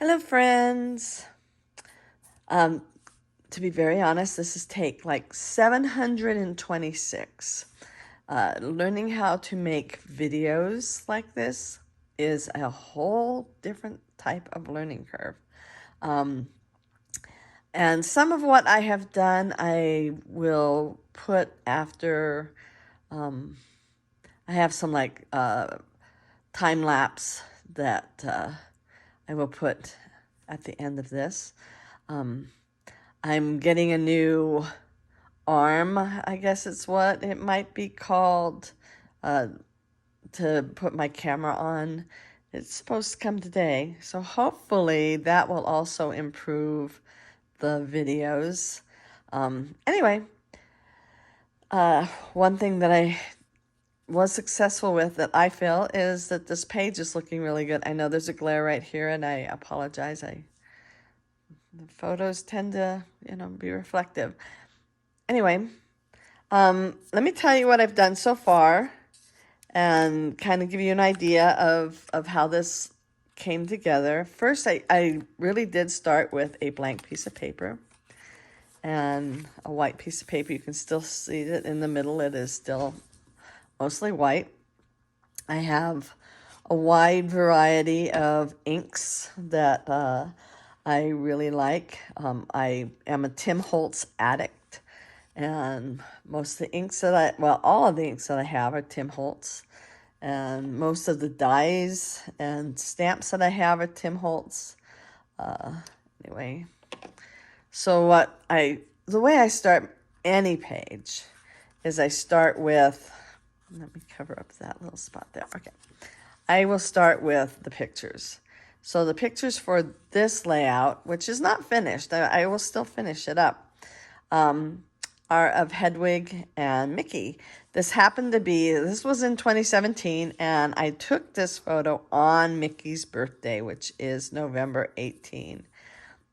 Hello, friends. Um, to be very honest, this is take like 726. Learning how to make videos like this is a whole different type of learning curve. Um, and some of what I have done, I will put after. I have some like time lapse that I will put at the end of this. I'm getting a new arm, I guess it's what it might be called, uh, to put my camera on. It's supposed to come today, so hopefully that will also improve the videos. Anyway, one thing that I was successful with that I feel is that this page is looking really good. I know there's a glare right here, and I apologize. The photos tend to, be reflective. Anyway, let me tell you what I've done so far and kind of give you an idea of how this came together. First, I really did start with a blank piece of paper and a white piece of paper. You can still see it in the middle. It is still mostly white. I have a wide variety of inks that I really like. I am a Tim Holtz addict, and most of the inks that all of the inks that I have are Tim Holtz, and most of the dies and stamps that I have are Tim Holtz. Anyway, so the way I start any page is I start with, let me cover up that little spot there. Okay. I will start with the pictures. So the pictures for this layout, which is not finished, I will still finish it up, are of Hedwig and Mickey. This was in 2017, and I took this photo on Mickey's birthday, which is November 18.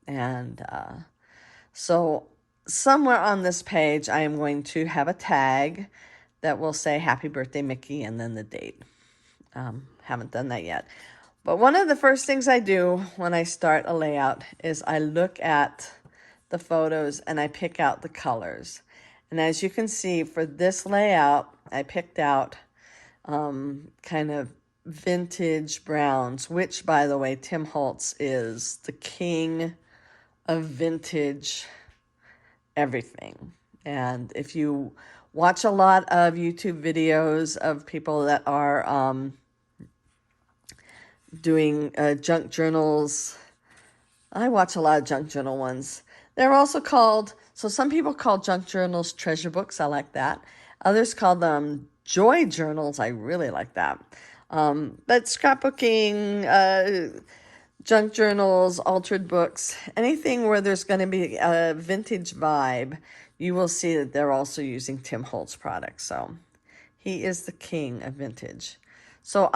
And so somewhere on this page, I am going to have a tag that will say Happy Birthday, Mickey, and then the date. Haven't done that yet. But one of the first things I do when I start a layout is I look at the photos and I pick out the colors. And as you can see, for this layout, I picked out kind of vintage browns, which, by the way, Tim Holtz is the king of vintage everything. And if you watch a lot of YouTube videos of people that are doing junk journals. I watch a lot of junk journal ones. They're also called, so some people call junk journals treasure books. I like that. Others call them joy journals. I really like that. But scrapbooking, junk journals, altered books, anything where there's going to be a vintage vibe, you will see that they're also using Tim Holtz products. So he is the king of vintage. So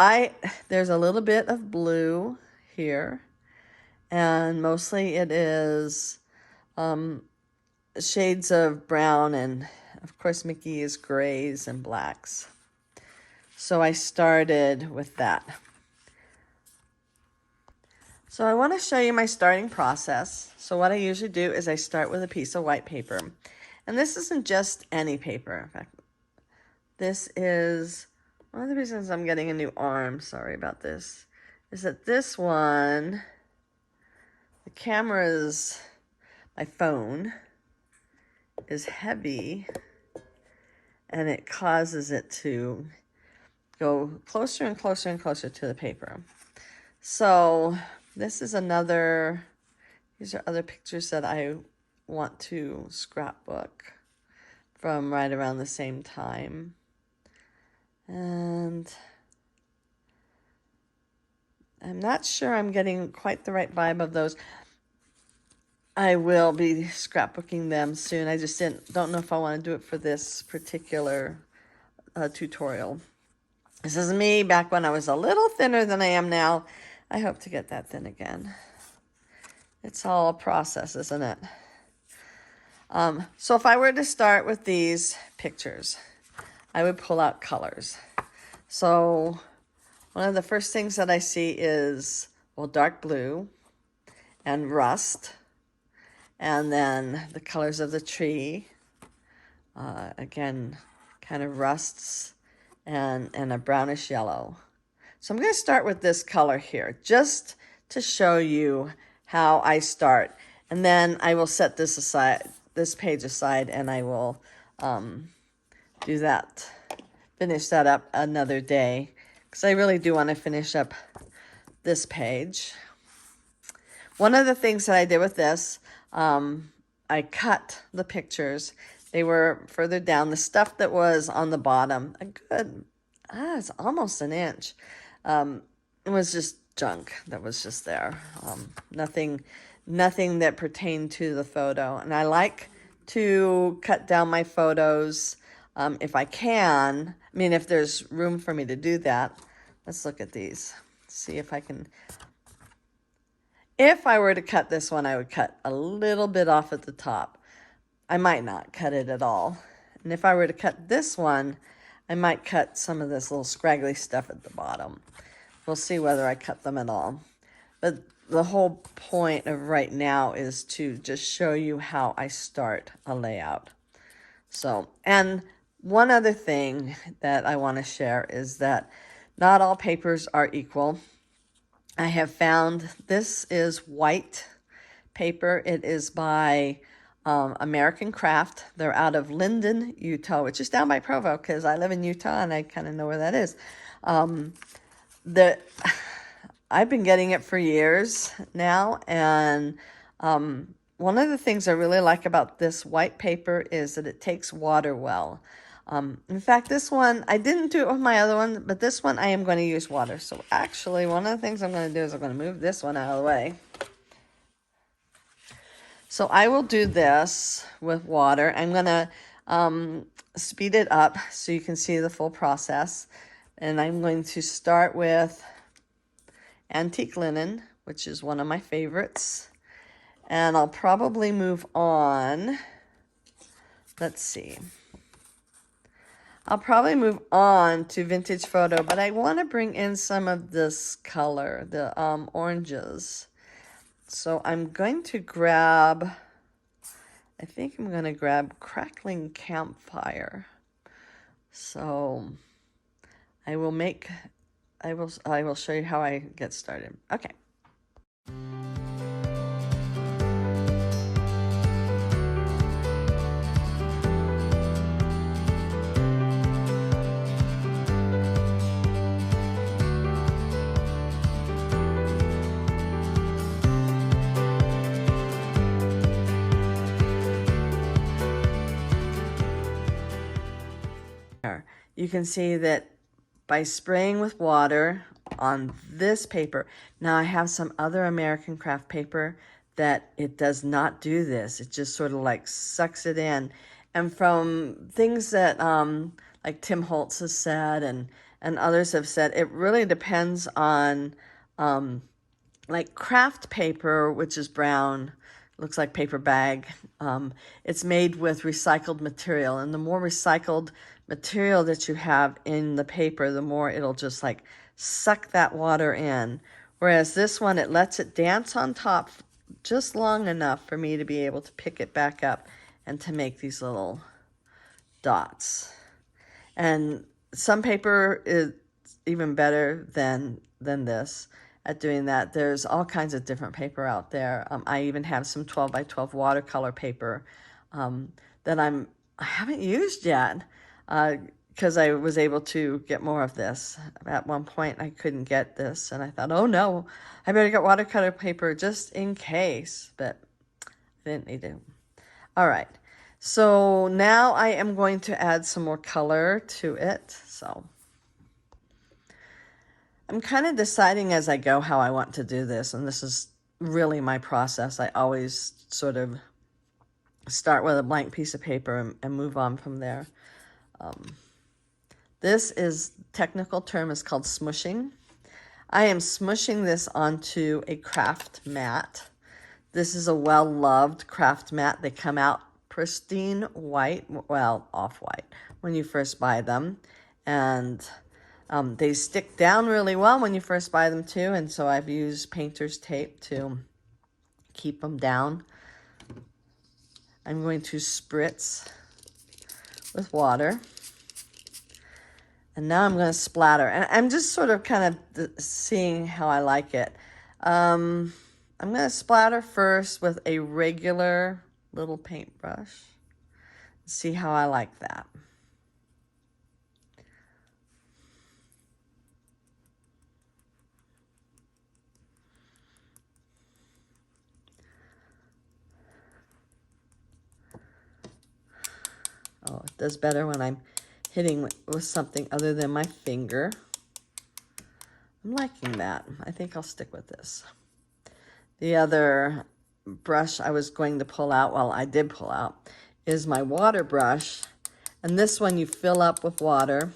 there's a little bit of blue here, and mostly it is shades of brown, and of course Mickey is grays and blacks. So I started with that. So I want to show you my starting process. So what I usually do is I start with a piece of white paper. And this isn't just any paper. In fact, this is one of the reasons I'm getting a new arm, sorry about this, is that this one, the camera's, my phone, is heavy, and it causes it to go closer and closer and closer to the paper. So this is these are other pictures that I want to scrapbook from right around the same time. And I'm not sure I'm getting quite the right vibe of those. I will be scrapbooking them soon. I just don't know if I want to do it for this particular tutorial. This is me back when I was a little thinner than I am now. I hope to get that thin again. It's all a process, isn't it? So if I were to start with these pictures, I would pull out colors. So one of the first things that I see is, well, dark blue. and rust. And then the colors of the tree, again, kind of rusts and a brownish yellow. So I'm going to start with this color here, just to show you how I start. And then I will set this aside, this page aside, and I will do that, finish that up another day, because I really do want to finish up this page. One of the things that I did with this, I cut the pictures. They were further down. The stuff that was on the bottom, a good, it's almost an inch. It was just junk that was just there. Nothing that pertained to the photo. And I like to cut down my photos if I can. I mean, if there's room for me to do that. Let's look at these. See if I can. If I were to cut this one, I would cut a little bit off at the top. I might not cut it at all. And if I were to cut this one, I might cut some of this little scraggly stuff at the bottom. We'll see whether I cut them at all. But the whole point of right now is to just show you how I start a layout. So, and one other thing that I want to share is that not all papers are equal. I have found this is white paper. It is by American Craft. They're out of Linden, Utah, which is down by Provo because I live in Utah and I kind of know where that is. I've been getting it for years now, and one of the things I really like about this white paper is that it takes water well. In fact, this one, I didn't do it with my other one, but this one I am going to use water. So actually, one of the things I'm going to do is I'm going to move this one out of the way. So I will do this with water. I'm going to speed it up so you can see the full process. And I'm going to start with antique linen, which is one of my favorites. And I'll probably move on. Let's see. I'll probably move on to vintage photo, but I want to bring in some of this color, the oranges. So I'm going to grab, I think I'm going to grab Crackling Campfire. So I will show you how I get started. Okay. You can see that by spraying with water on this paper, now I have some other American Craft paper that it does not do this. It just sort of like sucks it in. And from things that like Tim Holtz has said and others have said, it really depends on like craft paper, which is brown, looks like paper bag. It's made with recycled material, and the more recycled material that you have in the paper, the more it'll just like suck that water in. Whereas this one, it lets it dance on top just long enough for me to be able to pick it back up and to make these little dots. And some paper is even better than this at doing that. There's all kinds of different paper out there. I even have some 12 by 12 watercolor paper that I haven't used yet because I was able to get more of this. At one point I couldn't get this and I thought, oh no, I better get watercolor paper just in case, but I didn't need to. All right, so now I am going to add some more color to it. So I'm kind of deciding as I go how I want to do this, and this is really my process. I always sort of start with a blank piece of paper and move on from there. This technical term is called smushing. I am smushing this onto a craft mat. This is a well-loved craft mat. They come out pristine white, well, off-white when you first buy them. And they stick down really well when you first buy them too. And so I've used painter's tape to keep them down. I'm going to spritz with water. And now I'm going to splatter. And I'm just sort of kind of seeing how I like it. I'm going to splatter first with a regular little paintbrush. See how I like that. Oh, it does better when I'm hitting with something other than my finger. I'm liking that. I think I'll stick with this. The other brush I was going to pull out, well, I did pull out, is my water brush. And this one you fill up with water.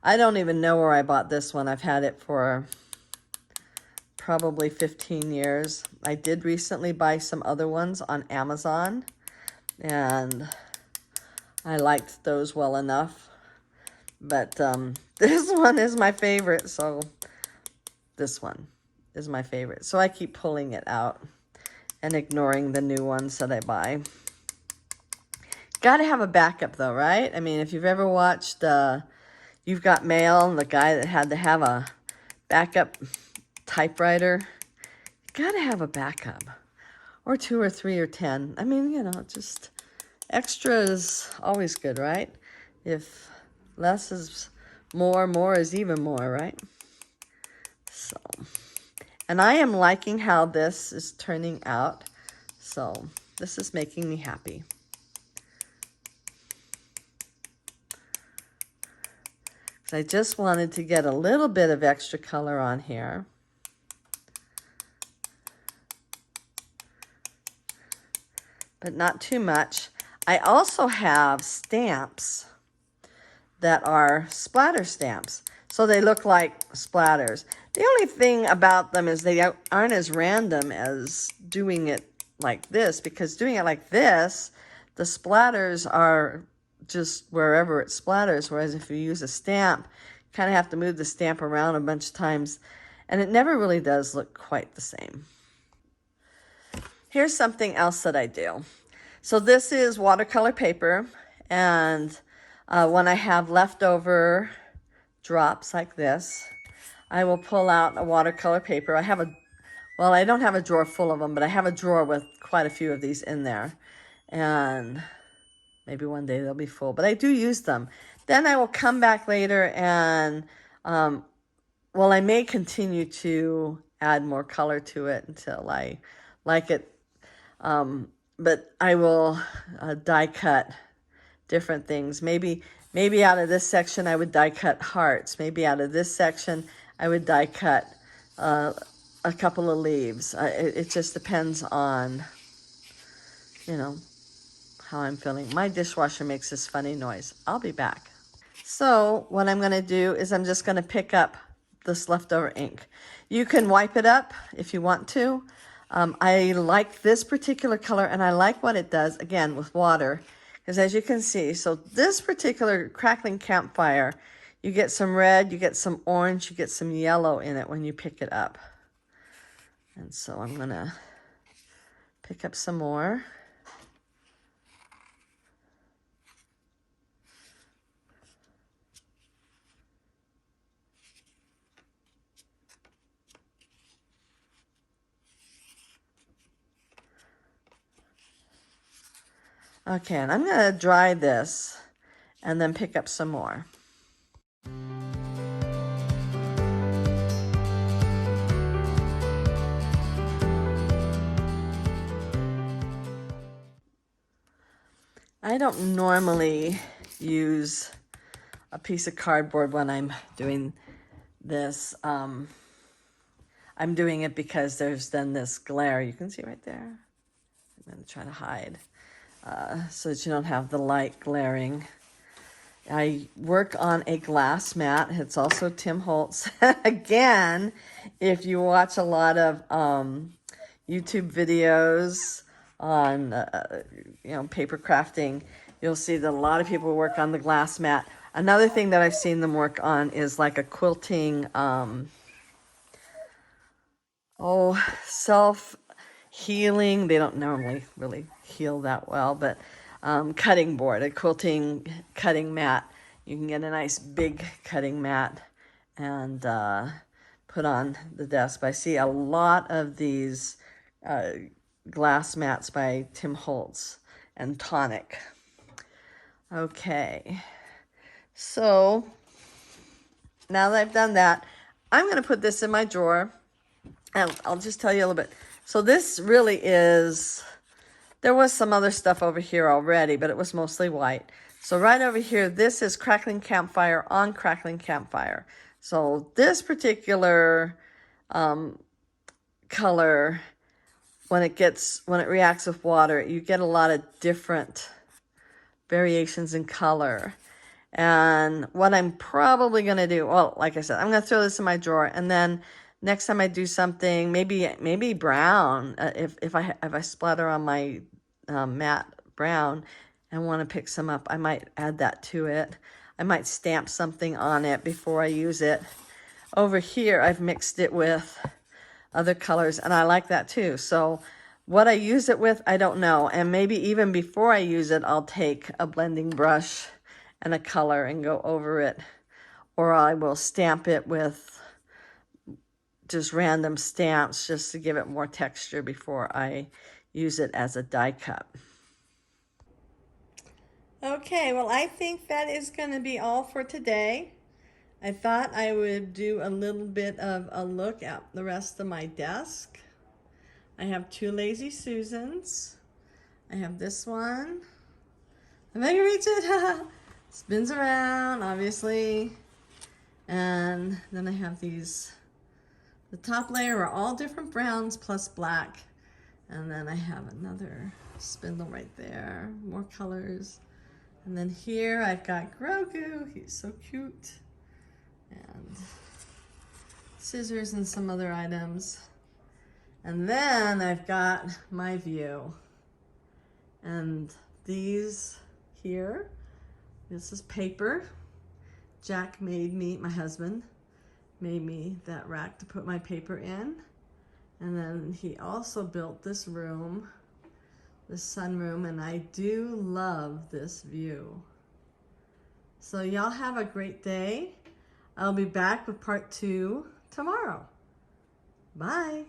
I don't even know where I bought this one. I've had it for probably 15 years. I did recently buy some other ones on Amazon, and I liked those well enough. But this one is my favorite, so this one is my favorite. So I keep pulling it out and ignoring the new ones that I buy. Got to have a backup though, right? I mean, if you've ever watched You've Got Mail, and the guy that had to have a backup typewriter, got to have a backup. Or 2 or 3 or 10. I mean, you know, just extra is always good, right? If less is more, more is even more, right? So, and I am liking how this is turning out. So this is making me happy. So I just wanted to get a little bit of extra color on here. But not too much. I also have stamps that are splatter stamps. So they look like splatters. The only thing about them is they aren't as random as doing it like this, because doing it like this, the splatters are just wherever it splatters, whereas if you use a stamp, you kind of have to move the stamp around a bunch of times, and it never really does look quite the same. Here's something else that I do. So this is watercolor paper, and when I have leftover drops like this, I will pull out a watercolor paper. I have well, I don't have a drawer full of them, but I have a drawer with quite a few of these in there. And maybe one day they'll be full, but I do use them. Then I will come back later and, well, I may continue to add more color to it until I like it. But I will die cut different things. Maybe out of this section I would die cut hearts. Maybe out of this section I would die cut a couple of leaves. It just depends on, you know, how I'm feeling. My dishwasher makes this funny noise. I'll be back. So what I'm going to do is I'm just going to pick up this leftover ink. You can wipe it up if you want to. I like this particular color, and I like what it does, again, with water. Because as you can see, so this particular crackling campfire, you get some red, you get some orange, you get some yellow in it when you pick it up. And so I'm going to pick up some more. Okay, and I'm going to dry this and then pick up some more. I don't normally use a piece of cardboard when I'm doing this. I'm doing it because there's then this glare. You can see right there. I'm going to try to hide so that you don't have the light glaring. I work on a glass mat. It's also Tim Holtz. Again, if you watch a lot of YouTube videos on paper crafting, you'll see that a lot of people work on the glass mat. Another thing that I've seen them work on is like a quilting healing. They don't normally really heal that well, but cutting board, a quilting cutting mat. You can get a nice big cutting mat and put on the desk. But I see a lot of these uh, glass mats by Tim Holtz and Tonic. Okay, so now that I've done that, I'm going to put this in my drawer. And I'll just tell you a little bit. So this really is, there was some other stuff over here already, but it was mostly white. So right over here, this is Crackling Campfire on Crackling Campfire. So this particular color, when it reacts with water, you get a lot of different variations in color. And what I'm probably going to do, well, like I said, I'm going to throw this in my drawer, and then next time I do something, maybe brown, if I splatter on my matte brown and want to pick some up, I might add that to it. I might stamp something on it before I use it. Over here, I've mixed it with other colors, and I like that too. So what I use it with, I don't know. And maybe even before I use it, I'll take a blending brush and a color and go over it. Or I will stamp it with just random stamps just to give it more texture before I use it as a die cut. Okay, well, I think that is going to be all for today. I thought I would do a little bit of a look at the rest of my desk. I have two Lazy Susans. I have this one. If I can reach it, spins around, obviously. And then I have these, the top layer are all different browns plus black. And then I have another spindle right there, more colors. And then here I've got Grogu, he's so cute. And scissors and some other items. And then I've got my view. And these here, this is paper. Jack made me, my husband, made me that rack to put my paper in. And then he also built this room, this sunroom, and I do love this view. So y'all have a great day. I'll be back with part 2 tomorrow. Bye.